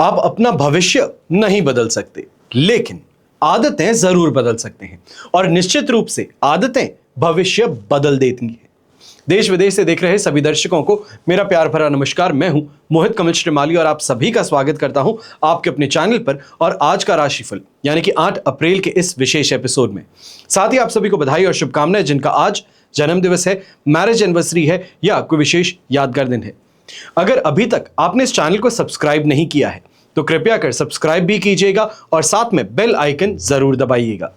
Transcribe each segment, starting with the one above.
आप अपना भविष्य नहीं बदल सकते, लेकिन आदतें जरूर बदल सकते हैं और निश्चित रूप से आदतें भविष्य बदल देती हैं। देश विदेश से देख रहे सभी दर्शकों को मेरा प्यार भरा नमस्कार। मैं हूं मोहित कमल श्रीमाली और आप सभी का स्वागत करता हूं आपके अपने चैनल पर और आज का राशिफल यानी कि 8 अप्रैल के इस विशेष एपिसोड में। साथ ही आप सभी को बधाई और शुभकामनाएं जिनका आज जन्म दिवस है, मैरिज एनिवर्सरी है या कोई विशेष यादगार दिन है। अगर अभी तक आपने इस चैनल को सब्सक्राइब नहीं किया है तो कृपया कर सब्सक्राइब भी कीजिएगा और साथ में बेल आइकन जरूर दबाइएगा।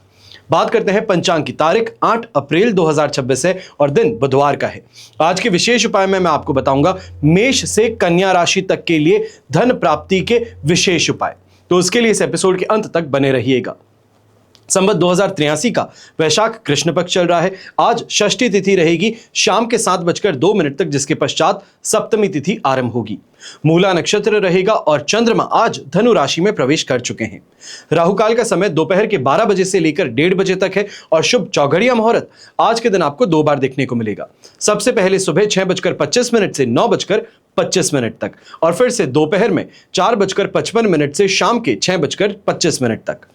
बात करते हैं पंचांग की। तारीख 8 अप्रैल 2026 है और दिन बुधवार का है। आज के विशेष उपाय में मैं आपको बताऊंगा मेष से कन्या राशि तक के लिए धन प्राप्ति के विशेष उपाय, तो उसके लिए इस एपिसोड के अंत तक बने रहिएगा। संवत 2083 का वैशाख कृष्ण पक्ष चल रहा है। आज षष्ठी तिथि रहेगी शाम के 7:02 तक, जिसके पश्चात सप्तमी तिथि आरंभ होगी। मूला नक्षत्र रहेगा और चंद्रमा आज धनु राशि में प्रवेश कर चुके हैं। राहुकाल का समय दोपहर के 12 बजे से लेकर 1:30 बजे तक है और शुभ चौघड़िया मुहूर्त आज के दिन आपको 2 बार देखने को मिलेगा। सबसे पहले सुबह 6:25 से 9:25 तक और फिर से दोपहर में 4:55 से शाम के 6:25 तक।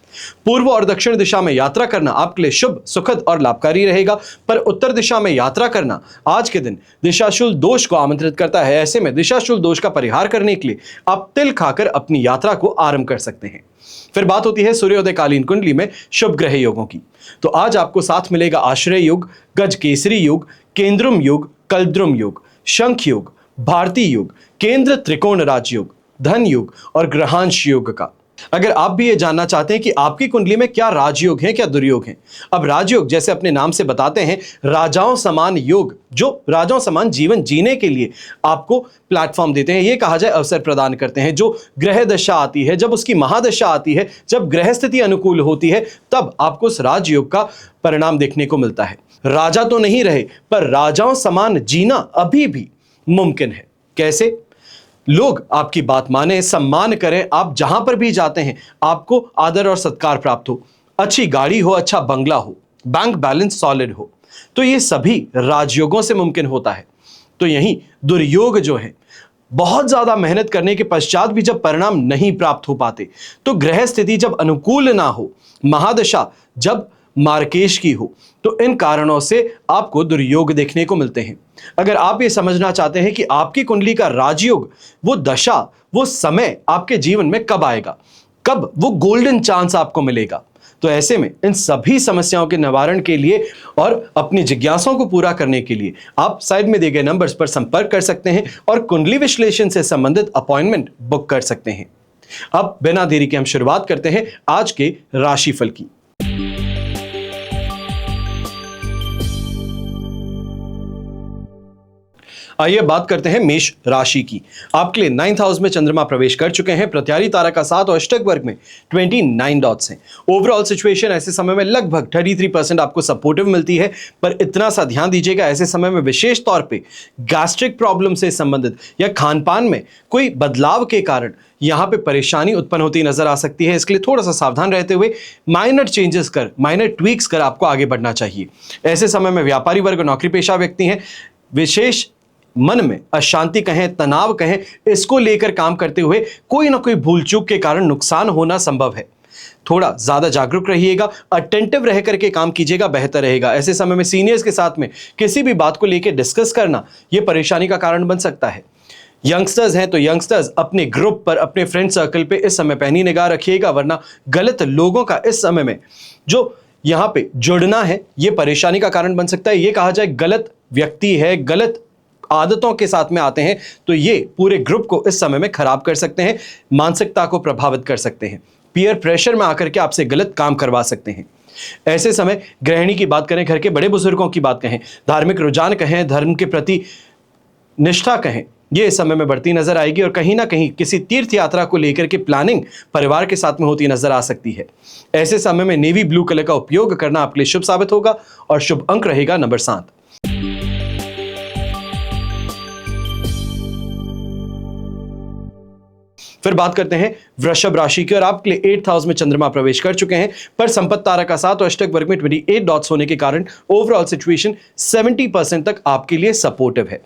पूर्व और दक्षिण दिशा में यात्रा करना आपके लिए शुभ, सुखद और लाभकारी रहेगा, पर उत्तर दिशा में यात्रा करना आज के दिन दिशाशूल दोष को आमंत्रित करता है। ऐसे में दिशाशूल दोष का परिहार करने के लिए आप तिल खाकर अपनी यात्रा को आरंभ कर सकते हैं। फिर बात होती है सूर्योदय कालीन कुंडली में शुभ ग्रह योगों की। तो आज आपको साथ मिलेगा आश्रय योग, गज केसरी योग, केंद्रुम योग, कल्द्रुम योग, शंख योग, भारती योग, केंद्र त्रिकोण राजयोग, धन योग और ग्रहांश योग का। अगर आप भी ये जानना चाहते हैं कि आपकी कुंडली में क्या राजयोग हैं, क्या दुर्योग हैं। अब राजयोग जैसे अपने नाम से बताते हैं, राजाओं समान योग, जो राजाओं समान जीवन जीने के लिए आपको प्लेटफॉर्म देते हैं, ये कहा जाए अवसर प्रदान करते हैं। जो ग्रह दशा आती है, जब उसकी महादशा आती है, जब ग्रह स्थिति अनुकूल होती है, तब आपको उस राजयोग का परिणाम देखने को मिलता है। राजा तो नहीं रहे, पर राजाओं समान जीना अभी भी मुमकिन है। कैसे? लोग आपकी बात माने, सम्मान करें, आप जहां पर भी जाते हैं आपको आदर और सत्कार प्राप्त हो, अच्छी गाड़ी हो, अच्छा बंगला हो, बैंक बैलेंस सॉलिड हो, तो ये सभी राजयोगों से मुमकिन होता है। तो यहीं दुर्योग जो है, बहुत ज्यादा मेहनत करने के पश्चात भी जब परिणाम नहीं प्राप्त हो पाते, तो ग्रह स्थिति जब अनुकूल ना हो, महादशा जब मार्केश की हो, तो इन कारणों से आपको दुर्योग देखने को मिलते हैं। अगर आप ये समझना चाहते हैं कि आपकी कुंडली का राजयोग, वो दशा, वो समय आपके जीवन में कब आएगा, कब वो गोल्डन चांस आपको मिलेगा, तो ऐसे में इन सभी समस्याओं के निवारण के लिए और अपनी जिज्ञासाओं को पूरा करने के लिए आप साइड में दिए गए नंबर्स पर संपर्क कर सकते हैं और कुंडली विश्लेषण से संबंधित अपॉइंटमेंट बुक कर सकते हैं। अब बिना देरी के हम शुरुआत करते हैं आज के राशिफल की। आइए बात करते हैं मेष राशि की। आपके लिए 9th हाउस में चंद्रमा प्रवेश कर चुके हैं। प्रत्यारी तारा का 7 और अष्टक वर्ग में 29 डॉट्स हैं। ओवरऑल सिचुएशन ऐसे समय में लगभग 33% आपको सपोर्टिव मिलती है, पर इतना सा ध्यान दीजिएगा, ऐसे समय में विशेष तौर पे गैस्ट्रिक प्रॉब्लम से संबंधित या खान पान में कोई बदलाव के कारण यहाँ पे परेशानी उत्पन्न होती नजर आ सकती है। इसके लिए थोड़ा सा सावधान रहते हुए माइनर चेंजेस कर, माइनर ट्वीक्स कर आपको आगे बढ़ना चाहिए। ऐसे समय में व्यापारी वर्ग और नौकरी पेशा व्यक्ति हैं, विशेष मन में अशांति कहें, तनाव कहें, इसको लेकर काम करते हुए कोई ना कोई भूल चूक के कारण नुकसान होना संभव है। थोड़ा ज्यादा जागरूक रहिएगा, अटेंटिव रह करके काम कीजिएगा, बेहतर रहेगा। ऐसे समय में सीनियर्स के साथ में किसी भी बात को लेकर डिस्कस करना यह परेशानी का कारण बन सकता है। यंगस्टर्स हैं तो यंगस्टर्स अपने ग्रुप पर, अपने फ्रेंड सर्कल पे इस समय पैनी निगाह रखिएगा, वरना गलत लोगों का इस समय में जो यहाँ पे जुड़ना है ये परेशानी का कारण बन सकता है। ये कहा जाए गलत व्यक्ति है, गलत आदतों के साथ में आते हैं, तो ये पूरे ग्रुप को इस समय में खराब कर सकते हैं, मानसिकता को प्रभावित कर सकते हैं, पीयर प्रेशर में आकर के आपसे गलत काम करवा सकते हैं। ऐसे समय गृहिणी की बात करें, घर के बड़े बुजुर्गों की बात कहें, धार्मिक रुझान कहें, धर्म के प्रति निष्ठा कहें, ये इस समय में बढ़ती नजर आएगी और कहीं ना कहीं किसी तीर्थ यात्रा को लेकर के प्लानिंग परिवार के साथ में होती नजर आ सकती है। ऐसे समय में नेवी ब्लू कलर का उपयोग करना आपके लिए शुभ साबित होगा और शुभ अंक रहेगा नंबर 7। फिर बात करते हैं वृषभ राशि की और आपके लिए 8th हाउस में चंद्रमा प्रवेश कर चुके हैं, पर संपत्ति तारा का 7 और अष्टक वर्ग में 28 डॉट्स होने के कारण ओवरऑल सिचुएशन 70% तक आपके लिए सपोर्टिव है।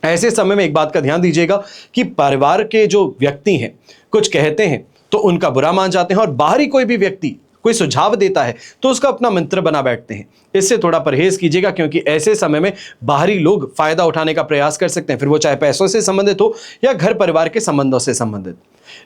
ऐसे समय में एक बात का ध्यान दीजिएगा कि परिवार के जो व्यक्ति हैं, कुछ कहते हैं तो उनका बुरा मान जाते हैं, और बाहरी कोई भी व्यक्ति कोई सुझाव देता है तो उसका अपना मंत्र बना बैठते हैं। इससे थोड़ा परहेज कीजिएगा, क्योंकि ऐसे समय में बाहरी लोग फायदा उठाने का प्रयास कर सकते हैं, फिर वो चाहे पैसों से संबंधित हो या घर परिवार के संबंधों से संबंधित।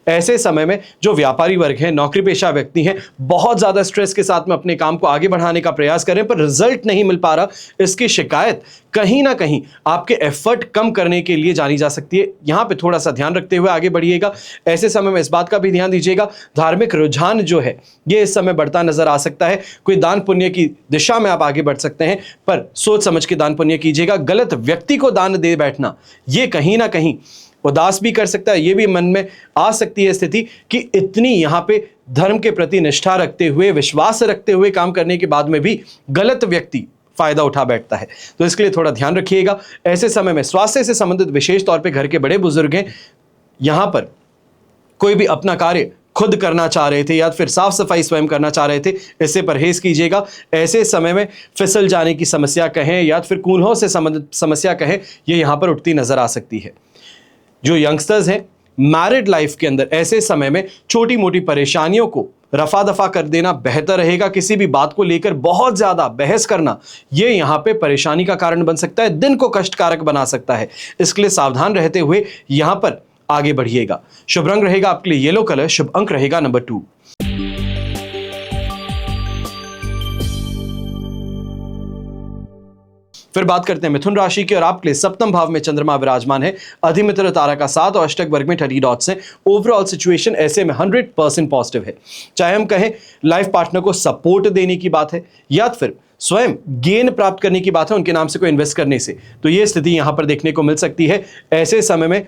ऐसे समय में जो व्यापारी वर्ग है, नौकरी पेशा व्यक्ति हैं, बहुत ज्यादा स्ट्रेस के साथ में अपने काम को आगे बढ़ाने का प्रयास करें पर रिजल्ट नहीं मिल पा रहा, इसकी शिकायत कहीं ना कहीं आपके एफर्ट कम करने के लिए जानी जा सकती है। यहां पे थोड़ा सा ध्यान रखते हुए आगे बढ़िएगा। ऐसे समय में इस बात का भी ध्यान दीजिएगा, धार्मिक रुझान जो है ये इस समय बढ़ता नजर आ सकता है। कोई दान पुण्य की दिशा में आप आगे बढ़ सकते हैं, पर सोच समझ के दान पुण्य कीजिएगा। गलत व्यक्ति को दान दे बैठना ये कहीं ना कहीं उदास भी कर सकता है। ये भी मन में आ सकती है स्थिति कि इतनी यहां पे धर्म के प्रति निष्ठा रखते हुए, विश्वास रखते हुए काम करने के बाद में भी गलत व्यक्ति फायदा उठा बैठता है, तो इसके लिए थोड़ा ध्यान रखिएगा। ऐसे समय में स्वास्थ्य से संबंधित विशेष तौर पे घर के बड़े बुजुर्ग हैं, यहां पर कोई भी अपना कार्य खुद करना चाह रहे थे या फिर साफ सफाई स्वयं करना चाह रहे थे, इससे परहेज कीजिएगा। ऐसे समय में फिसल जाने की समस्या कहें या फिर कूल्हों से संबंधित समस्या कहें, ये यहां पर उठती नजर आ सकती है। जो यंगस्टर्स हैं मैरिड लाइफ के अंदर, ऐसे समय में छोटी मोटी परेशानियों को रफा दफा कर देना बेहतर रहेगा। किसी भी बात को लेकर बहुत ज्यादा बहस करना ये यहां पे परेशानी का कारण बन सकता है, दिन को कष्टकारक बना सकता है। इसके लिए सावधान रहते हुए यहां पर आगे बढ़िएगा। शुभ रंग रहेगा आपके लिए येलो कलर, शुभ अंक रहेगा नंबर 2। फिर बात करते हैं मिथुन राशि की, और आपके लिए सप्तम भाव में चंद्रमा विराजमान है। अधिमित्र तारा का 7 और अष्टक वर्ग में 30 डॉट्स हैं। ओवरऑल सिचुएशन ऐसे में 100% पॉजिटिव है। चाहे हम कहें लाइफ पार्टनर को सपोर्ट देने की बात है या फिर स्वयं गेन प्राप्त करने की बात है उनके नाम से कोई इन्वेस्ट करने से, तो यह स्थिति यहां पर देखने को मिल सकती है। ऐसे समय में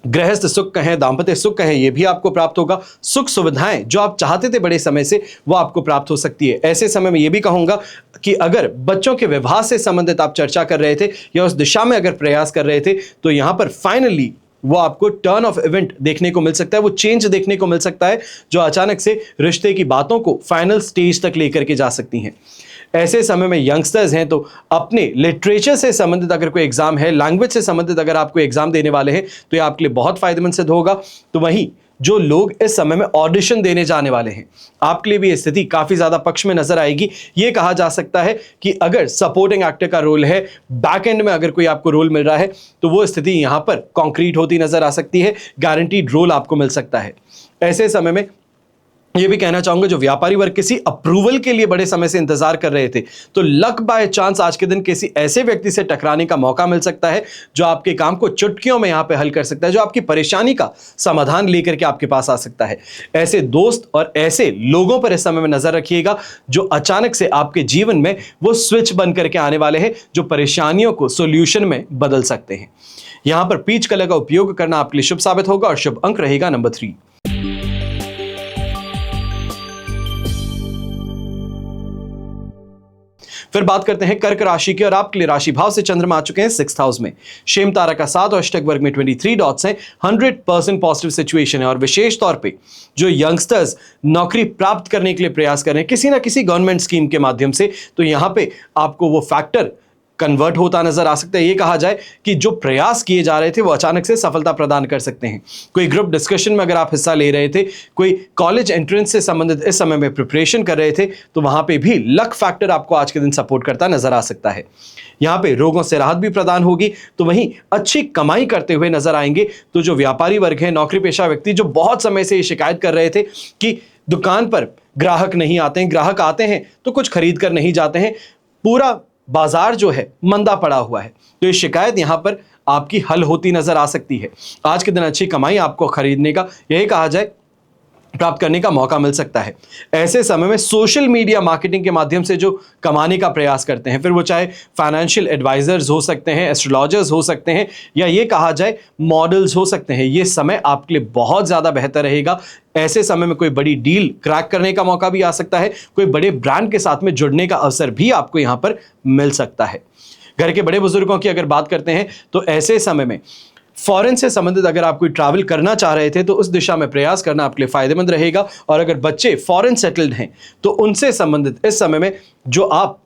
गृहस्थ सुख कहें, दाम्पत्य सुख कहें, यह भी आपको प्राप्त होगा। सुख सुविधाएं जो आप चाहते थे बड़े समय से, वो आपको प्राप्त हो सकती है। ऐसे समय में यह भी कहूंगा कि अगर बच्चों के विवाह से संबंधित आप चर्चा कर रहे थे या उस दिशा में अगर प्रयास कर रहे थे, तो यहां पर फाइनली वो आपको टर्न ऑफ इवेंट देखने को मिल सकता है, वो चेंज देखने को मिल सकता है जो अचानक से रिश्ते की बातों को फाइनल स्टेज तक लेकर के जा सकती हैं। ऐसे समय में यंगस्टर्स हैं तो अपने लिटरेचर से संबंधित अगर कोई एग्जाम है, लैंग्वेज से संबंधित अगर आप कोई एग्जाम देने वाले हैं, तो ये आपके लिए बहुत फायदेमंद सिद्ध होगा। तो वहीं जो लोग इस समय में ऑडिशन देने जाने वाले हैं, आपके लिए भी ये स्थिति काफी ज्यादा पक्ष में नजर आएगी। ये कहा जा सकता है कि अगर सपोर्टिंग एक्टर का रोल है, बैक एंड में अगर कोई आपको रोल मिल रहा है, तो वो स्थिति यहां पर कॉन्क्रीट होती नजर आ सकती है। गारंटीड रोल आपको मिल सकता है। ऐसे समय में ये भी कहना चाहूंगा, जो व्यापारी वर्ग किसी अप्रूवल के लिए बड़े समय से इंतजार कर रहे थे, तो लक बाय चांस आज के दिन किसी ऐसे व्यक्ति से टकराने का मौका मिल सकता है जो आपके काम को चुटकियों में यहां पे हल कर सकता है, जो आपकी परेशानी का समाधान लेकर के आपके पास आ सकता है। ऐसे दोस्त और ऐसे लोगों पर इस समय में नजर रखिएगा जो अचानक से आपके जीवन में वो स्विच बन करके आने वाले हैं, जो परेशानियों को सोल्यूशन में बदल सकते हैं। यहां पर पीच कलर का उपयोग करना आपके लिए शुभ साबित होगा और शुभ अंक रहेगा नंबर 3। फिर बात करते हैं कर्क राशि की, और आपके लिए राशि भाव से चंद्रमा आ चुके हैं 6th हाउस में। शेम तारा का 7 और अष्टक वर्ग में 23 डॉट्स हैं। 100% पॉजिटिव सिचुएशन है। और विशेष तौर पे जो यंगस्टर्स नौकरी प्राप्त करने के लिए प्रयास कर रहे हैं किसी ना किसी गवर्नमेंट स्कीम के माध्यम से, तो यहां पे आपको वो फैक्टर कन्वर्ट होता नजर आ सकता है। ये कहा जाए कि जो प्रयास किए जा रहे थे वो अचानक से सफलता प्रदान कर सकते हैं। कोई ग्रुप डिस्कशन में अगर आप हिस्सा ले रहे थे, कोई कॉलेज एंट्रेंस से संबंधित इस समय में प्रिपरेशन कर रहे थे, तो वहां पे भी लक फैक्टर आपको आज के दिन सपोर्ट करता नजर आ सकता है। यहां पे रोगों से राहत भी प्रदान होगी, तो वहीं अच्छी कमाई करते हुए नजर आएंगे। तो जो व्यापारी वर्ग है, नौकरी पेशा व्यक्ति जो बहुत समय से ये शिकायत कर रहे थे कि दुकान पर ग्राहक नहीं आते हैं, ग्राहक आते हैं तो कुछ खरीद कर नहीं जाते हैं, पूरा बाजार जो है मंदा पड़ा हुआ है, तो ये शिकायत यहां पर आपकी हल होती नजर आ सकती है। आज के दिन अच्छी कमाई आपको खरीदने का, यही कहा जाए प्राप्त करने का मौका मिल सकता है। ऐसे समय में सोशल मीडिया मार्केटिंग के माध्यम से जो कमाने का प्रयास करते हैं, फिर वो चाहे फाइनेंशियल एडवाइजर्स हो सकते हैं, एस्ट्रोलॉजर्स हो सकते हैं, या ये कहा जाए मॉडल्स हो सकते हैं, ये समय आपके लिए बहुत ज़्यादा बेहतर रहेगा। ऐसे समय में कोई बड़ी डील क्रैक करने का मौका भी आ सकता है, कोई बड़े ब्रांड के साथ में जुड़ने का अवसर भी आपको यहाँ पर मिल सकता है। घर के बड़े बुजुर्गों की अगर बात करते हैं, तो ऐसे समय में फॉरेन से संबंधित अगर आप कोई ट्रैवल करना चाह रहे थे, तो उस दिशा में प्रयास करना आपके लिए फायदेमंद रहेगा। और अगर बच्चे फॉरेन सेटल्ड हैं, तो उनसे संबंधित इस समय में जो आप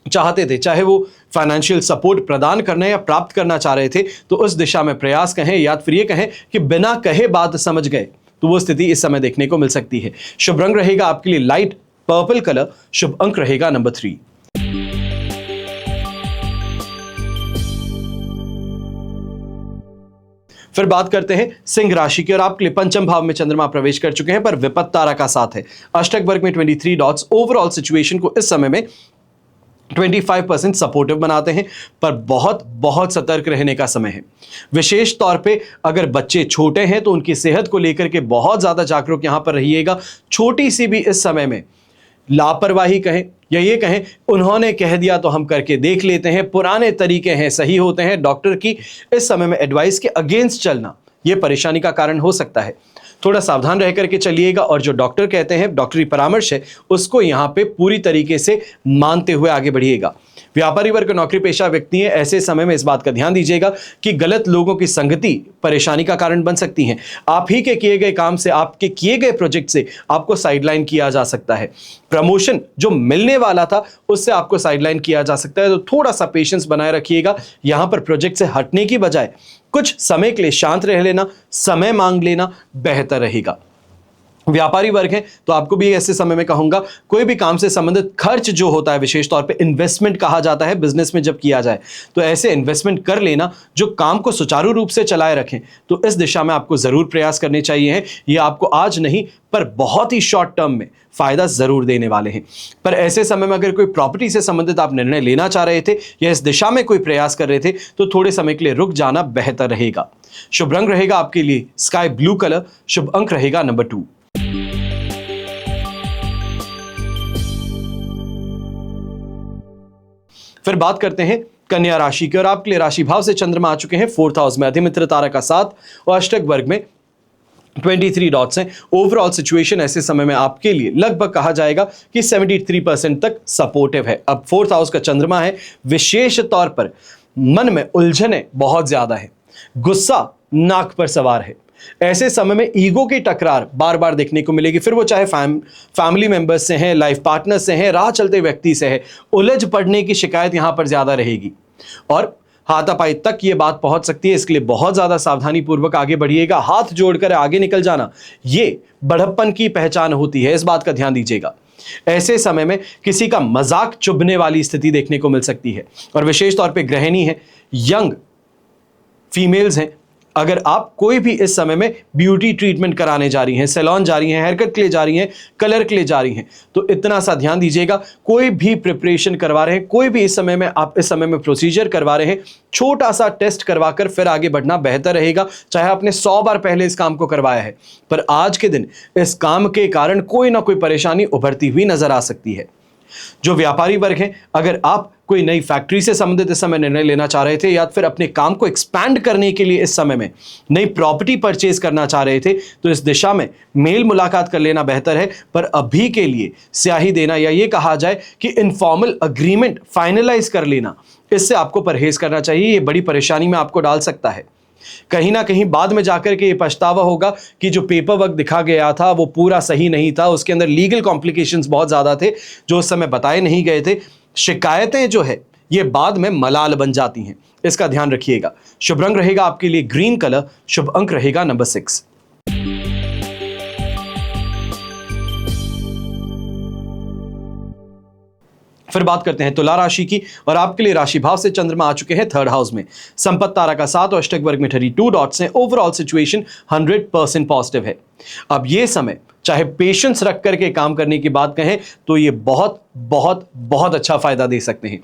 चाहते थे, चाहे वो फाइनेंशियल सपोर्ट प्रदान करना या प्राप्त करना चाह रहे थे तो उस दिशा में प्रयास कहें या फिर ये कहें कि बिना कहे बात समझ गए, तो वो स्थिति इस समय देखने को मिल सकती है। शुभ रंग रहेगा आपके लिए लाइट पर्पल कलर, शुभ अंक रहेगा नंबर 3। फिर बात करते हैं सिंह राशि की, और आपके लिए पंचम भाव में चंद्रमा प्रवेश कर चुके हैं पर विपत्त तारा का साथ है। अष्टक वर्ग में 23 डॉट्स ओवरऑल सिचुएशन को इस समय में 25% सपोर्टिव बनाते हैं, पर बहुत बहुत सतर्क रहने का समय है। विशेष तौर पे अगर बच्चे छोटे हैं तो उनकी सेहत को लेकर के बहुत ज्यादा जागरूक यहां पर रहिएगा। छोटी सी भी इस समय में लापरवाही कहें या ये कहें उन्होंने कह दिया तो हम करके देख लेते हैं, पुराने तरीके हैं सही होते हैं, डॉक्टर की इस समय में एडवाइस के अगेंस्ट चलना यह परेशानी का कारण हो सकता है। थोड़ा सावधान रह करके चलिएगा और जो डॉक्टर कहते हैं, डॉक्टरी परामर्श है, उसको यहां पे पूरी तरीके से मानते हुए आगे बढ़िएगा। व्यापारी वर्ग नौकरी पेशा व्यक्ति हैं, ऐसे समय में इस बात का ध्यान दीजिएगा कि गलत लोगों की संगति परेशानी का कारण बन सकती है। आप ही के किए गए काम से, आपके किए गए प्रोजेक्ट से आपको साइडलाइन किया जा सकता है। प्रमोशन जो मिलने वाला था उससे आपको साइडलाइन किया जा सकता है, तो थोड़ा सा पेशेंस बनाए रखिएगा। यहां पर प्रोजेक्ट से हटने की बजाय कुछ समय के लिए शांत रह लेना, समय मांग लेना बेहतर रहेगा। व्यापारी वर्ग है तो आपको भी ऐसे समय में कहूंगा, कोई भी काम से संबंधित खर्च जो होता है, विशेष तौर पे इन्वेस्टमेंट कहा जाता है बिजनेस में जब किया जाए, तो ऐसे इन्वेस्टमेंट कर लेना जो काम को सुचारू रूप से चलाए रखें। तो इस दिशा में आपको जरूर प्रयास करने चाहिए हैं। ये आपको आज नहीं पर बहुत ही शॉर्ट टर्म में फायदा जरूर देने वाले हैं। पर ऐसे समय में अगर कोई प्रॉपर्टी से संबंधित आप निर्णय लेना चाह रहे थे या इस दिशा में कोई प्रयास कर रहे थे तो थोड़े समय के लिए रुक जाना बेहतर रहेगा। शुभ रंग रहेगा आपके लिए स्काई ब्लू कलर, शुभ अंक रहेगा नंबर 2। फिर बात करते हैं कन्या राशि की, और आपके लिए राशि भाव से चंद्रमा आ चुके हैं 4th हाउस में, अधिमित्र तारा का साथ और अष्टक वर्ग में 23 डॉट्स हैं। ओवरऑल सिचुएशन ऐसे समय में आपके लिए लगभग कहा जाएगा कि 73% तक सपोर्टिव है। अब 4th हाउस का चंद्रमा है, विशेष तौर पर मन में उलझने बहुत ज्यादा है, गुस्सा नाक पर सवार है। ऐसे समय में ईगो की टकरार बार बार देखने को मिलेगी, फिर वो चाहे फैमिली मेंबर्स से है, लाइफ पार्टनर से है, राह चलते व्यक्ति से है। उलझ पड़ने की शिकायत यहां पर ज्यादा रहेगी और हाथापाई तक ये बात पहुंच सकती है। इसके लिए बहुत ज्यादा सावधानी पूर्वक आगे बढ़िएगा। हाथ जोड़कर आगे निकल जाना ये बढ़प्पन की पहचान होती है, इस बात का ध्यान दीजिएगा। ऐसे समय में किसी का मजाक चुभने वाली स्थिति देखने को मिल सकती है, और विशेष तौर पे गृहिणी है, यंग फीमेल्स हैं, अगर आप कोई भी इस समय में ब्यूटी ट्रीटमेंट कराने जा रही हैं, सैलून जा रही हैं, हेयर कट के लिए जा रही हैं, कलर के लिए जा रही हैं, तो इतना सा ध्यान दीजिएगा। कोई भी प्रिपरेशन करवा रहे हैं, कोई भी इस समय में आप इस समय में प्रोसीजर करवा रहे हैं, छोटा सा टेस्ट करवाकर फिर आगे बढ़ना बेहतर रहेगा। चाहे आपने 100 बार पहले इस काम को करवाया है, पर आज के दिन इस काम के कारण कोई ना कोई परेशानी उभरती हुई नजर आ सकती है। जो व्यापारी वर्ग हैं, अगर आप कोई नई फैक्ट्री से संबंधित इस समय निर्णय लेना चाह रहे थे या फिर अपने काम को एक्सपैंड करने के लिए इस समय में नई प्रॉपर्टी परचेज करना चाह रहे थे, तो इस दिशा में मेल मुलाकात कर लेना बेहतर है। पर अभी के लिए स्याही देना या ये कहा जाए कि इनफॉर्मल अग्रीमेंट फाइनलाइज कर लेना, इससे आपको परहेज करना चाहिए। ये बड़ी परेशानी में आपको डाल सकता है। कहीं ना कहीं बाद में जाकर के ये पछतावा होगा कि जो पेपर वर्क दिखा गया था वो पूरा सही नहीं था, उसके अंदर लीगल कॉम्प्लिकेशंस बहुत ज्यादा थे जो उस समय बताए नहीं गए थे। शिकायतें जो है ये बाद में मलाल बन जाती हैं, इसका ध्यान रखिएगा। शुभ रंग रहेगा आपके लिए ग्रीन कलर, शुभ अंक रहेगा नंबर 6। फिर बात करते हैं तुला राशि की, और आपके लिए राशि भाव से चंद्रमा आ चुके हैं 3rd हाउस में, संपत्ति तारा का साथ और अष्टक वर्ग में 32 डॉट्स हैं। ओवरऑल सिचुएशन 100% पॉजिटिव है। अब ये समय चाहे पेशेंस रख करके काम करने की बात कहें तो ये बहुत बहुत बहुत अच्छा फायदा दे सकते हैं।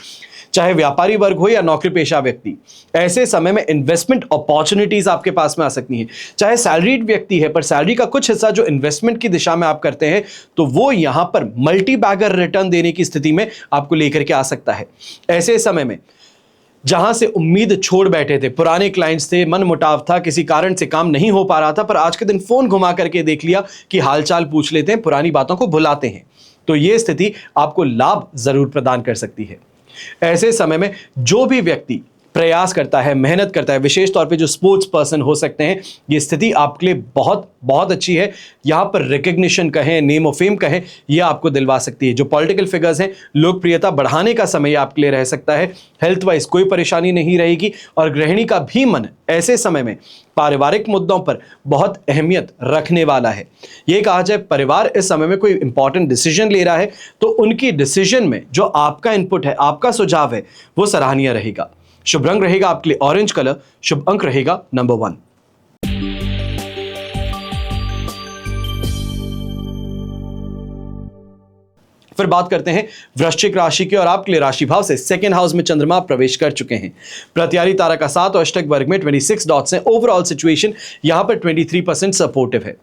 चाहे व्यापारी वर्ग हो या नौकरी पेशा व्यक्ति, ऐसे समय में इन्वेस्टमेंट अपॉर्चुनिटीज आपके पास में आ सकती हैं। चाहे सैलरीड व्यक्ति है, पर सैलरी का कुछ हिस्सा जो इन्वेस्टमेंट की दिशा में आप करते हैं, तो वो यहां पर मल्टी बैगर रिटर्न देने की स्थिति में आपको लेकर के आ सकता है। ऐसे समय में जहां से उम्मीद छोड़ बैठे थे, पुराने क्लाइंट्स थे, मन मुटाव था, किसी कारण से काम नहीं हो पा रहा था, पर आज के दिन फोन घुमा करके देख लिया कि हालचाल पूछ लेते हैं, पुरानी बातों को भुलाते हैं, तो यह स्थिति आपको लाभ जरूर प्रदान कर सकती है। ऐसे समय में जो भी व्यक्ति प्रयास करता है, मेहनत करता है, विशेष तौर पे जो स्पोर्ट्स पर्सन हो सकते हैं, ये स्थिति आपके लिए बहुत बहुत अच्छी है। यहाँ पर रिकग्निशन कहें, नेम ऑफ फेम कहें, ये आपको दिलवा सकती है। जो पॉलिटिकल फिगर्स हैं, लोकप्रियता बढ़ाने का समय आपके लिए रह सकता है। हेल्थ वाइज कोई परेशानी नहीं रहेगी और गृहिणी का भी मन ऐसे समय में पारिवारिक मुद्दों पर बहुत अहमियत रखने वाला है। ये कहा जाए परिवार इस समय में कोई इंपॉर्टेंट डिसीजन ले रहा है तो उनकी डिसीजन में जो आपका इनपुट है, आपका सुझाव है, वो सराहनीय रहेगा। शुभ रंग रहेगा आपके लिए ऑरेंज कलर, शुभ अंक रहेगा नंबर 1। फिर बात करते हैं वृश्चिक राशि की और आपके लिए राशि भाव से सेकंड हाउस में चंद्रमा प्रवेश कर चुके हैं। प्रत्यारी तारा का 7 और अष्टक वर्ग में 26 डॉट्स हैं। ओवरऑल सिचुएशन यहां पर 23% सपोर्टिव है।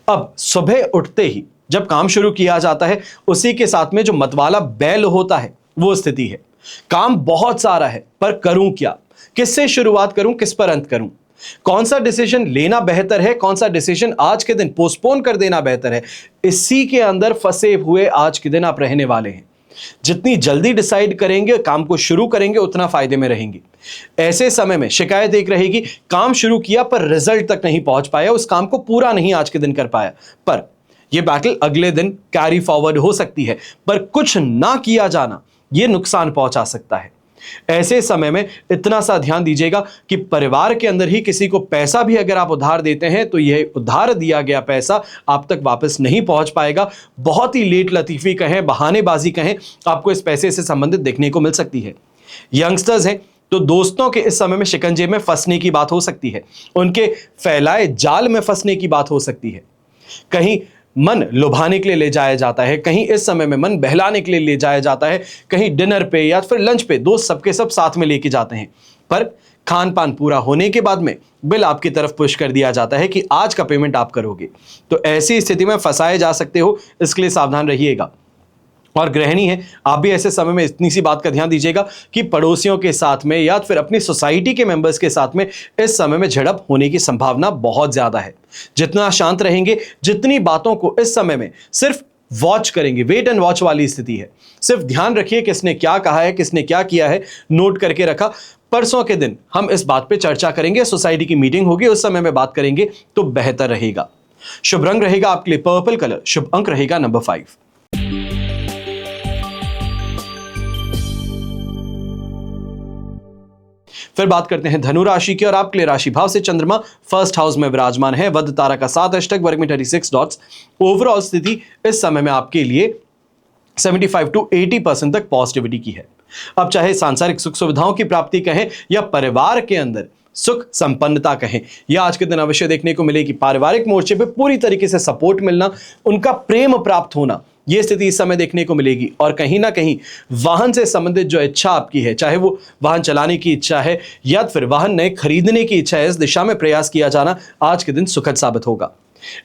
अब सुबह उठते ही जब काम शुरू किया जाता है, उसी के साथ में जो मतवाला बैल होता है, वो स्थिति है। काम बहुत सारा है, पर करूं क्या, किससे शुरुआत करूं, किस पर अंत करूं, कौन सा डिसीजन लेना बेहतर है, कौन सा डिसीजन आज के दिन पोस्टपोन कर देना बेहतर है, इसी के अंदर फंसे हुए आज के दिन आप रहने वाले हैं। जितनी जल्दी डिसाइड करेंगे, काम को शुरू करेंगे, उतना फायदे में रहेंगे। ऐसे समय में शिकायत एक रहेगी, काम शुरू किया पर रिजल्ट तक नहीं पहुंच पाया, उस काम को पूरा नहीं आज के दिन कर पाया, पर यह बैटल अगले दिन कैरी फॉरवर्ड हो सकती है। पर कुछ ना किया जाना यह नुकसान पहुंचा सकता है। ऐसे समय में इतना सा ध्यान दीजिएगा कि परिवार के अंदर ही किसी को पैसा भी अगर आप उधार देते हैं तो यह उधार दिया गया पैसा आप तक वापस नहीं पहुंच पाएगा। बहुत ही लेट लतीफी कहें, बहानेबाजी कहें, आपको इस पैसे से संबंधित देखने को मिल सकती है। यंगस्टर्स हैं तो दोस्तों के इस समय में शिकंजे में फंसने की बात हो सकती है, उनके फैलाए जाल में फंसने की बात हो सकती है। कहीं मन लुभाने के लिए ले जाया जाता है, कहीं इस समय में मन बहलाने के लिए ले जाया जाता है, कहीं डिनर पे या फिर लंच पे दोस्त सबके सब साथ में लेके जाते हैं, पर खान पान पूरा होने के बाद में बिल आपकी तरफ पुश कर दिया जाता है कि आज का पेमेंट आप करोगे। तो ऐसी स्थिति में फंसाए जा सकते हो, इसके लिए सावधान रहिएगा। और गृहिणी है, आप भी ऐसे समय में इतनी सी बात का ध्यान दीजिएगा कि पड़ोसियों के साथ में या फिर अपनी सोसाइटी के मेंबर्स के साथ में इस समय में झड़प होने की संभावना बहुत ज्यादा है। जितना शांत रहेंगे, जितनी बातों को इस समय में सिर्फ वॉच करेंगे, वेट एंड वॉच वाली स्थिति है। सिर्फ ध्यान रखिए किसने क्या कहा है, किसने क्या किया है, नोट करके रखा। परसों के दिन हम इस बात पे चर्चा करेंगे, सोसाइटी की मीटिंग होगी, उस समय में बात करेंगे तो बेहतर रहेगा। शुभ रंग रहेगा आपके लिए पर्पल कलर, शुभ अंक रहेगा नंबर 5। फिर बात करते हैं धनु राशि की और आपके लिए राशि भाव से चंद्रमा फर्स्ट हाउस में विराजमान है। वध तारा का 7 अष्टक वर्ग में 36 डॉट्स। ओवरऑल स्थिति इस समय में आपके लिए 75 to 80% तक पॉजिटिविटी की है। अब चाहे सांसारिक सुख सुविधाओं की प्राप्ति कहें या परिवार के अंदर सुख संपन्नता कहें, यह आज के दिन अवश्य देखने को मिलेगी। पारिवारिक मोर्चे पे पूरी तरीके से सपोर्ट मिलना, उनका प्रेम प्राप्त होना, यह स्थिति इस समय देखने को मिलेगी। और कहीं ना कहीं वाहन से संबंधित जो इच्छा आपकी है, चाहे वो वाहन चलाने की इच्छा है या फिर वाहन नए खरीदने की इच्छा है, इस दिशा में प्रयास किया जाना आज के दिन सुखद साबित होगा।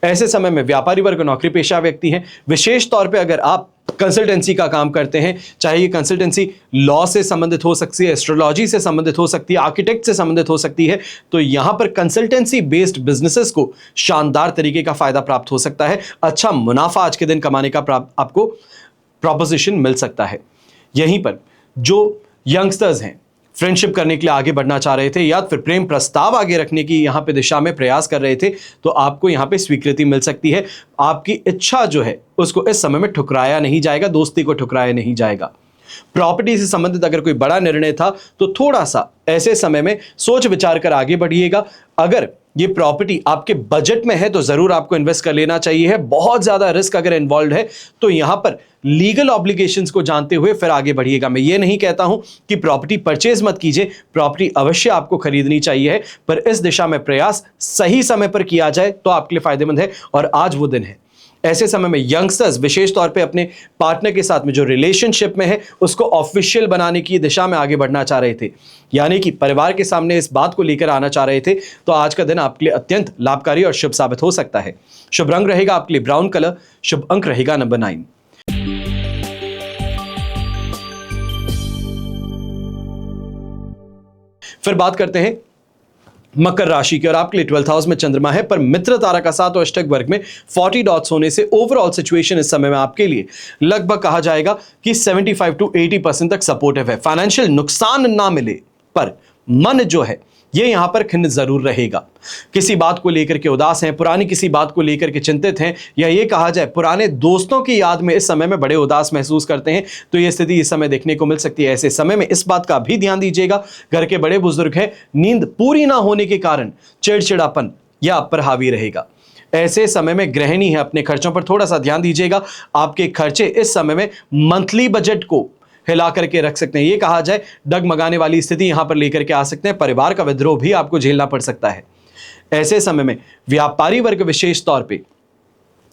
ऐसे समय में व्यापारी वर्ग, नौकरी पेशा व्यक्ति हैं, विशेष तौर पे अगर आप कंसल्टेंसी का काम करते हैं, चाहे ये कंसल्टेंसी लॉ से संबंधित हो सकती है, एस्ट्रोलॉजी से संबंधित हो सकती है, आर्किटेक्ट से संबंधित हो सकती है, तो यहां पर कंसल्टेंसी बेस्ड बिजनेसेस को शानदार तरीके का फायदा प्राप्त हो सकता है। अच्छा मुनाफा आज के दिन कमाने का आपको प्रोपोजिशन मिल सकता है। यहीं पर जो यंगस्टर्स हैं, फ्रेंडशिप करने के लिए आगे बढ़ना चाह रहे थे या फिर प्रेम प्रस्ताव आगे रखने की यहां पे दिशा में प्रयास कर रहे थे, तो आपको यहां पे स्वीकृति मिल सकती है। आपकी इच्छा जो है उसको इस समय में ठुकराया नहीं जाएगा, दोस्ती को ठुकराया नहीं जाएगा। प्रॉपर्टी से संबंधित अगर कोई बड़ा निर्णय था तो थोड़ा सा ऐसे समय में सोच विचार कर आगे बढ़िएगा। अगर ये प्रॉपर्टी आपके बजट में है तो जरूर आपको इन्वेस्ट कर लेना चाहिए। बहुत ज्यादा रिस्क अगर इन्वॉल्व है तो यहां पर लीगल ऑब्लिगेशंस को जानते हुए फिर आगे बढ़िएगा। मैं ये नहीं कहता हूं कि प्रॉपर्टी परचेज मत कीजिए, प्रॉपर्टी अवश्य आपको खरीदनी चाहिए, पर इस दिशा में प्रयास सही समय पर किया जाए तो आपके लिए फायदेमंद है और आज वो दिन है। ऐसे समय में यंगस्टर्स विशेष तौर पे अपने पार्टनर के साथ में जो रिलेशनशिप में है उसको ऑफिशियल बनाने की दिशा में आगे बढ़ना चाह रहे थे, यानी कि परिवार के सामने इस बात को लेकर आना चाह रहे थे, तो आज का दिन आपके लिए अत्यंत लाभकारी और शुभ साबित हो सकता है। शुभ रंग रहेगा आपके लिए ब्राउन कलर, शुभ अंक रहेगा नंबर 9। फिर बात करते हैं मकर राशि की और आपके लिए 12th हाउस में चंद्रमा है, पर मित्र तारा का 7 और अष्टक वर्ग में 40 डॉट्स होने से ओवरऑल सिचुएशन इस समय में आपके लिए लगभग कहा जाएगा कि 75 to 80% तक सपोर्टिव है। फाइनेंशियल नुकसान ना मिले पर मन जो है ये यहां पर खिन्न जरूर रहेगा। किसी बात को लेकर के उदास हैं, पुरानी किसी बात को लेकर के चिंतित हैं, या ये कहा जाए पुराने दोस्तों की याद में इस समय में बड़े उदास महसूस करते हैं, तो ये स्थिति इस समय देखने को मिल सकती है। ऐसे समय में इस बात का भी ध्यान दीजिएगा, घर के बड़े बुजुर्ग हैं, नींद पूरी ना होने के कारण चिड़चिड़ापन या आप पर हावी रहेगा। ऐसे समय में गृहिणी है, अपने खर्चों पर थोड़ा सा ध्यान दीजिएगा। आपके खर्चे इस समय में मंथली बजट को हिला करके रख सकते हैं, ये कहा जाए डगमगाने वाली स्थिति यहां पर लेकर के आ सकते हैं। परिवार का विद्रोह भी आपको झेलना पड़ सकता है। ऐसे समय में व्यापारी वर्ग विशेष तौर पे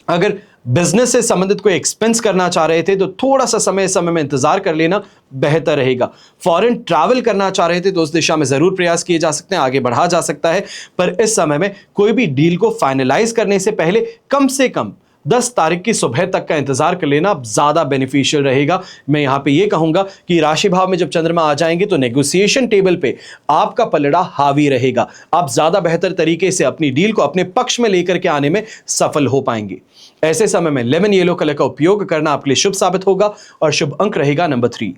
अगर बिजनेस से संबंधित कोई एक्सपेंस करना चाह रहे थे तो थोड़ा सा समय में इंतजार कर लेना बेहतर रहेगा। फॉरेन ट्रैवल करना चाह रहे थे तो उस दिशा में जरूर प्रयास किए जा सकते हैं, आगे बढ़ा जा सकता है। पर इस समय में कोई भी डील को फाइनलाइज करने से पहले कम से कम 10 तारीख की सुबह तक का इंतजार कर लेना ज्यादा बेनिफिशियल रहेगा। मैं यहां पे ये कहूंगा कि राशि भाव में जब चंद्रमा आ जाएंगे तो नेगोशिएशन टेबल पे आपका पलड़ा हावी रहेगा। आप ज्यादा बेहतर तरीके से अपनी डील को अपने पक्ष में लेकर के आने में सफल हो पाएंगे। ऐसे समय में लेमन येलो कलर का उपयोग करना आपके लिए शुभ साबित होगा और शुभ अंक रहेगा नंबर 3।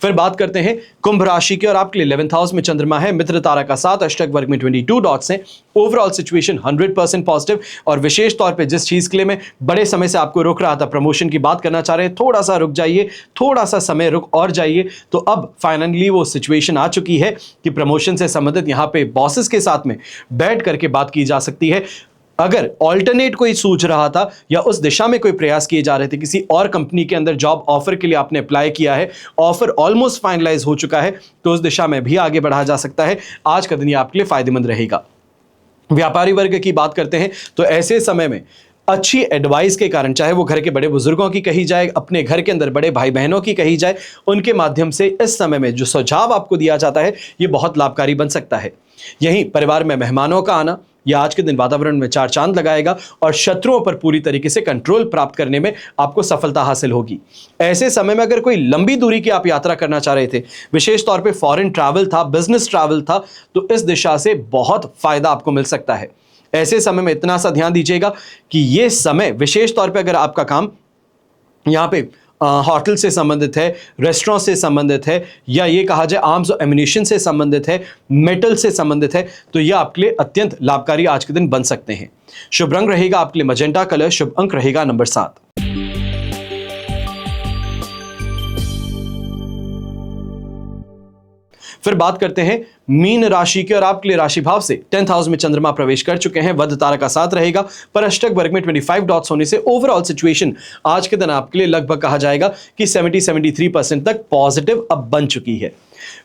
फिर बात करते हैं कुंभ राशि की, और आपके लिए 11th हाउस में चंद्रमा है, मित्र तारा का 7, अष्टक वर्ग में 22 डॉट्स हैं। ओवरऑल सिचुएशन 100% पॉजिटिव, और विशेष तौर पे जिस चीज के लिए मैं बड़े समय से आपको रोक रहा था, प्रमोशन की बात करना चाह रहे हैं, थोड़ा सा रुक जाइए, थोड़ा सा समय रुक और जाइए, तो अब फाइनली वो सिचुएशन आ चुकी है कि प्रमोशन से संबंधित यहां पे बॉसेस के साथ में बैठ करके बात की जा सकती है। अगर ऑल्टरनेट कोई सोच रहा था या उस दिशा में कोई प्रयास किए जा रहे थे, किसी और कंपनी के अंदर जॉब ऑफर के लिए आपने अप्लाई किया है, ऑफर ऑलमोस्ट फाइनलाइज हो चुका है, तो उस दिशा में भी आगे बढ़ा जा सकता है। आज का दिन ये आपके लिए फायदेमंद रहेगा। व्यापारी वर्ग की बात करते हैं तो ऐसे समय में अच्छी एडवाइस के कारण, चाहे वो घर के बड़े बुजुर्गों की कही जाए, अपने घर के अंदर बड़े भाई बहनों की कही जाए, उनके माध्यम से इस समय में जो सुझाव आपको दिया जाता है ये बहुत लाभकारी बन सकता है। यहीं परिवार में मेहमानों का आना यह आज के दिन वातावरण में 4 चांद लगाएगा और शत्रुओं पर पूरी तरीके से कंट्रोल प्राप्त करने में आपको सफलता हासिल होगी। ऐसे समय में अगर कोई लंबी दूरी की आप यात्रा करना चाह रहे थे, विशेष तौर पे फॉरेन ट्रैवल था, बिजनेस ट्रैवल था, तो इस दिशा से बहुत फायदा आपको मिल सकता है। ऐसे समय में इतना सा ध्यान दीजिएगा कि ये समय विशेष तौर पे अगर आपका काम यहाँ पे होटल से संबंधित है, रेस्टोरेंट से संबंधित है, या ये कहा जाए आर्म्स और एम्युनिशन से संबंधित है, मेटल से संबंधित है, तो ये आपके लिए अत्यंत लाभकारी आज के दिन बन सकते हैं। शुभ रंग रहेगा आपके लिए मजेंटा कलर, शुभ अंक रहेगा नंबर 7। फिर बात करते हैं मीन राशि की, और आपके लिए राशि भाव से 10th हाउस में चंद्रमा प्रवेश कर चुके हैं। वध तारा का 7 रहेगा, पर अष्टक वर्ग में 25 डॉट्स होने से ओवरऑल सिचुएशन आज के दिन आपके लिए लगभग कहा जाएगा कि 70-73% तक पॉजिटिव अब बन चुकी है।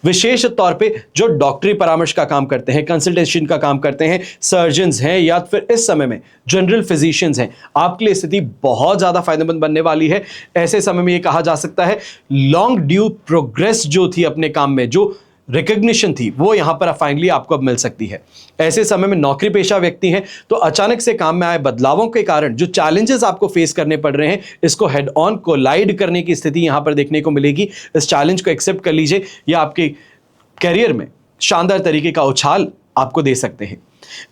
विशेष तौर पे जो डॉक्टरी परामर्श का काम करते हैं, कंसल्टेशन का काम करते हैं, सर्जन्स हैं, या फिर इस समय में जनरल फिजिशियंस हैं, आपके लिए स्थिति बहुत ज्यादा फायदेमंद बनने वाली है। ऐसे समय में यह कहा जा सकता है लॉन्ग ड्यू प्रोग्रेस जो थी अपने काम में, जो रिकग्निशन थी, वो यहां पर फाइनली आपको अब मिल सकती है। ऐसे समय में नौकरी पेशा व्यक्ति हैं तो अचानक से काम में आए बदलावों के कारण जो चैलेंजेस आपको फेस करने पड़ रहे हैं, इसको हेड ऑन कोलाइड करने की स्थिति यहां पर देखने को मिलेगी। इस चैलेंज को एक्सेप्ट कर लीजिए, या आपके करियर में शानदार तरीके का उछाल आपको दे सकते हैं।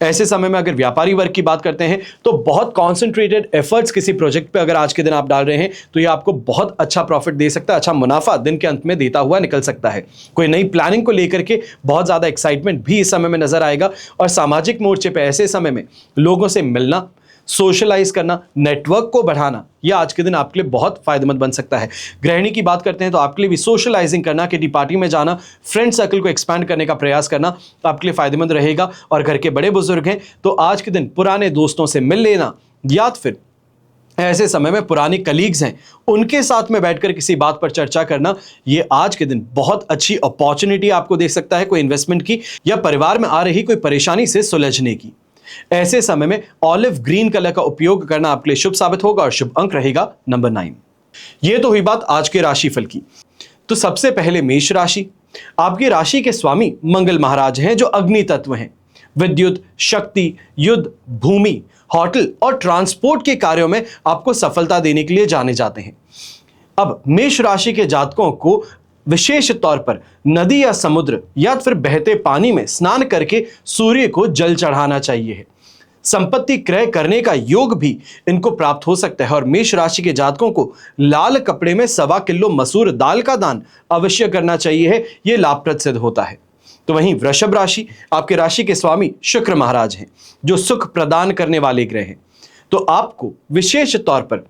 ऐसे समय में अगर व्यापारी वर्ग की बात करते हैं तो बहुत कॉन्सेंट्रेटेड एफर्ट्स किसी प्रोजेक्ट पे अगर आज के दिन आप डाल रहे हैं तो ये आपको बहुत अच्छा प्रॉफिट दे सकता है, अच्छा मुनाफा दिन के अंत में देता हुआ निकल सकता है। कोई नई प्लानिंग को लेकर के बहुत ज्यादा एक्साइटमेंट भी इस समय में नजर आएगा, और सामाजिक मोर्चे पे ऐसे समय में लोगों से मिलना, सोशलाइज करना, नेटवर्क को बढ़ाना, यह आज के दिन आपके लिए बहुत फायदेमंद बन सकता है। गृहिणी की बात करते हैं तो आपके लिए भी सोशलाइजिंग करना, किटी पार्टी में जाना, फ्रेंड सर्कल को एक्सपैंड करने का प्रयास करना आपके लिए फायदेमंद रहेगा। और घर के बड़े बुजुर्ग हैं तो आज के दिन पुराने दोस्तों से मिल लेना, या फिर ऐसे समय में पुराने कलीग्स हैं उनके साथ में बैठकर किसी बात पर चर्चा करना, ये आज के दिन बहुत अच्छी अपॉर्चुनिटी आपको दे सकता है, कोई इन्वेस्टमेंट की या परिवार में आ रही कोई परेशानी से सुलझने की। ऐसे समय में ऑलिव ग्रीन कलर का उपयोग करना आपके लिए शुभ साबित होगा और शुभ अंक रहेगा नंबर 9। यह तो हुई बात आज के राशिफल की। तो सबसे पहले मेष राशि, आपकी राशि के स्वामी मंगल महाराज हैं जो अग्नि तत्व हैं। विद्युत, शक्ति, युद्ध, भूमि, होटल और ट्रांसपोर्ट के कार्यों में आपको सफलता देने के लिए जाने जाते हैं। अब मेष राशि के जातकों को विशेष तौर पर नदी या समुद्र या फिर बहते पानी में स्नान करके सूर्य को जल चढ़ाना चाहिए। संपत्ति क्रय करने का योग भी इनको प्राप्त हो सकता है। और मेष राशि के जातकों को लाल कपड़े में 1.25 किलो मसूर दाल का दान अवश्य करना चाहिए, यह लाभप्रद सिद्ध होता है। तो वहीं वृषभ राशि, आपके राशि के स्वामी शुक्र महाराज हैं, जो सुख प्रदान करने वाले ग्रह हैं। तो आपको विशेष तौर पर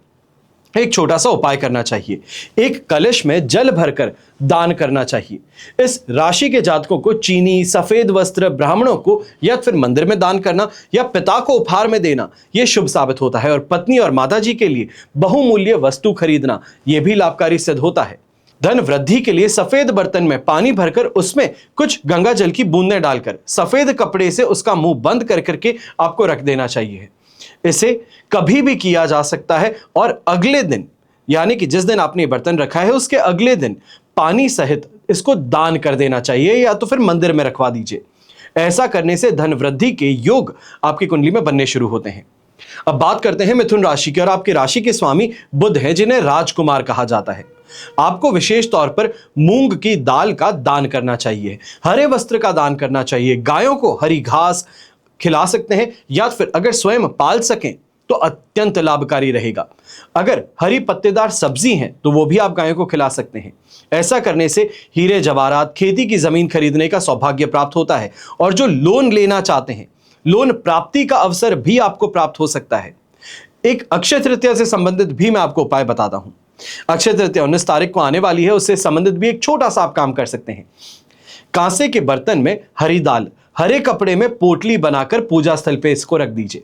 एक छोटा सा उपाय करना चाहिए। एक कलश में जल भरकर दान करना चाहिए। इस राशि के जातकों को चीनी, सफेद वस्त्र ब्राह्मणों को या फिर मंदिर में दान करना या पिता को उपहार में देना यह शुभ साबित होता है। और पत्नी और माताजी के लिए बहुमूल्य वस्तु खरीदना यह भी लाभकारी सिद्ध होता है। धन वृद्धि के लिए सफेद बर्तन में पानी भरकर उसमें कुछ गंगा जल की बूंदें डालकर सफेद कपड़े से उसका मुंह बंद कर करके आपको रख देना चाहिए। इसे कभी भी किया जा सकता है और अगले दिन, यानी कि जिस दिन आपने बर्तन रखा है उसके अगले दिन पानी सहित इसको दान कर देना चाहिए, या तो फिर मंदिर में रखवा दीजिए। ऐसा करने से धन वृद्धि के योग आपकी कुंडली में बनने शुरू होते हैं। अब बात करते हैं मिथुन राशि की, और आपकी राशि के स्वामी बुध हैं, जिन्हें राजकुमार कहा जाता है। आपको विशेष तौर पर मूंग की दाल का दान करना चाहिए, हरे वस्त्र का दान करना चाहिए, गायों को हरी घास खिला सकते हैं, या फिर अगर स्वयं पाल सकें तो अत्यंत लाभकारी रहेगा। अगर हरी पत्तेदार सब्जी हैं तो वो भी आप गायों को खिला सकते हैं। ऐसा करने से हीरे जवाहरात, खेती की जमीन खरीदने का सौभाग्य प्राप्त होता है। और जो लोन लेना चाहते हैं, लोन प्राप्ति का अवसर भी आपको प्राप्त हो सकता है। एक अक्षय तृतीया से संबंधित भी मैं आपको उपाय बताता हूं। अक्षय तृतीया 19 तारीख को आने वाली है, उससे संबंधित भी एक छोटा सा आप काम कर सकते हैं। कांसे के बर्तन में हरी दाल हरे कपड़े में पोटली बनाकर पूजा स्थल पे इसको रख दीजिए।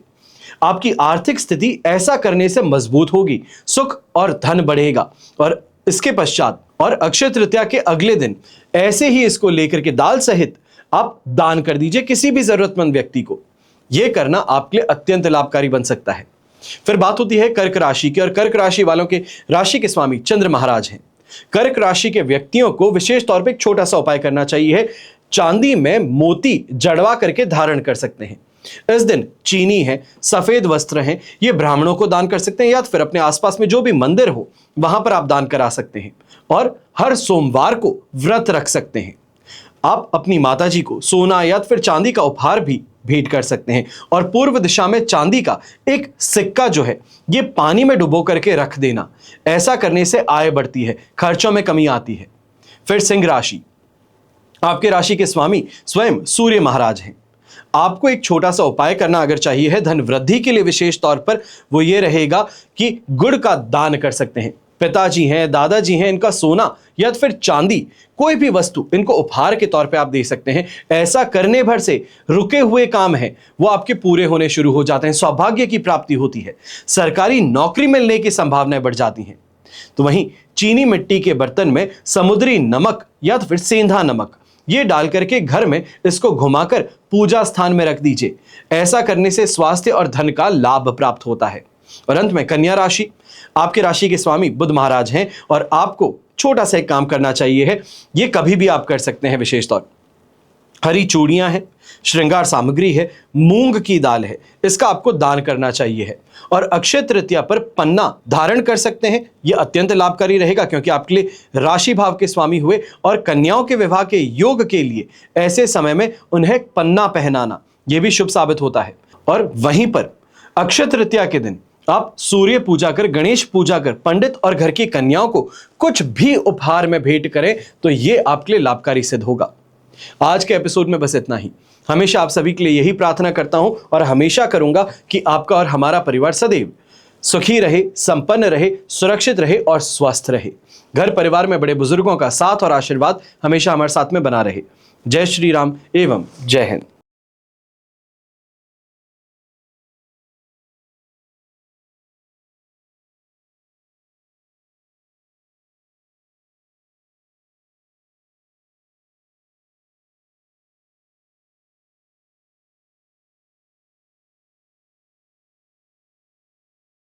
आपकी आर्थिक स्थिति ऐसा करने से मजबूत होगी, सुख और धन बढ़ेगा। और इसके पश्चात और अक्षय तृतीया के अगले दिन ऐसे ही इसको लेकर के दाल सहित आप दान कर दीजिए किसी भी जरूरतमंद व्यक्ति को। यह करना आपके लिए अत्यंत लाभकारी बन सकता है। फिर बात होती है कर्क राशि की, और कर्क राशि वालों के राशि के स्वामी चंद्र महाराज हैं। कर्क राशि के व्यक्तियों को विशेष तौर पे एक छोटा सा उपाय करना चाहिए। चांदी में मोती जड़वा करके धारण कर सकते हैं। इस दिन चीनी है, सफेद वस्त्र हैं, ये ब्राह्मणों को दान कर सकते हैं, या फिर अपने आसपास में जो भी मंदिर हो वहां पर आप दान करा सकते हैं। और हर सोमवार को व्रत रख सकते हैं। आप अपनी माताजी को सोना या फिर चांदी का उपहार भी भेंट कर सकते हैं। और पूर्व दिशा में चांदी का एक सिक्का जो है ये पानी में डुबो करके रख देना। ऐसा करने से आय बढ़ती है, खर्चों में कमी आती है। फिर सिंह राशि, आपके राशि के स्वामी स्वयं सूर्य महाराज हैं। आपको एक छोटा सा उपाय करना अगर चाहिए है धन वृद्धि के लिए, विशेष तौर पर वो ये रहेगा कि गुड़ का दान कर सकते हैं। पिताजी हैं, दादाजी हैं, इनका सोना या फिर चांदी कोई भी वस्तु इनको उपहार के तौर पे आप दे सकते हैं। ऐसा करने भर से रुके हुए काम है वो आपके पूरे होने शुरू हो जाते हैं, सौभाग्य की प्राप्ति होती है, सरकारी नौकरी मिलने की संभावनाएं बढ़ जाती हैं। तो वहीं चीनी मिट्टी के बर्तन में समुद्री नमक या फिर सेंधा नमक ये डाल करके घर में इसको घुमाकर पूजा स्थान में रख दीजिए। ऐसा करने से स्वास्थ्य और धन का लाभ प्राप्त होता है। और अंत में कन्या राशि, आपके राशि के स्वामी बुध महाराज हैं, और आपको छोटा सा एक काम करना चाहिए है, ये कभी भी आप कर सकते हैं। विशेष तौर हरी चूड़ियां हैं, श्रृंगार सामग्री है, मूंग की दाल है, इसका आपको दान करना चाहिए है। और अक्षय तृतीया पर पन्ना धारण कर सकते हैं, यह अत्यंत लाभकारी रहेगा, क्योंकि आपके लिए राशि भाव के स्वामी हुए। और कन्याओं के विवाह के योग के लिए ऐसे समय में उन्हें पन्ना पहनाना यह भी शुभ साबित होता है। और वहीं पर अक्षय तृतीया के दिन आप सूर्य पूजा कर, गणेश पूजा कर, पंडित और घर की कन्याओं को कुछ भी उपहार में भेंट करें तो यह आपके लिए लाभकारी सिद्ध होगा। आज के एपिसोड में बस इतना ही। हमेशा आप सभी के लिए यही प्रार्थना करता हूं और हमेशा करूंगा कि आपका और हमारा परिवार सदैव सुखी रहे, संपन्न रहे, सुरक्षित रहे और स्वस्थ रहे। घर परिवार में बड़े बुजुर्गों का साथ और आशीर्वाद हमेशा हमारे साथ में बना रहे। जय श्री राम एवं जय हिंद।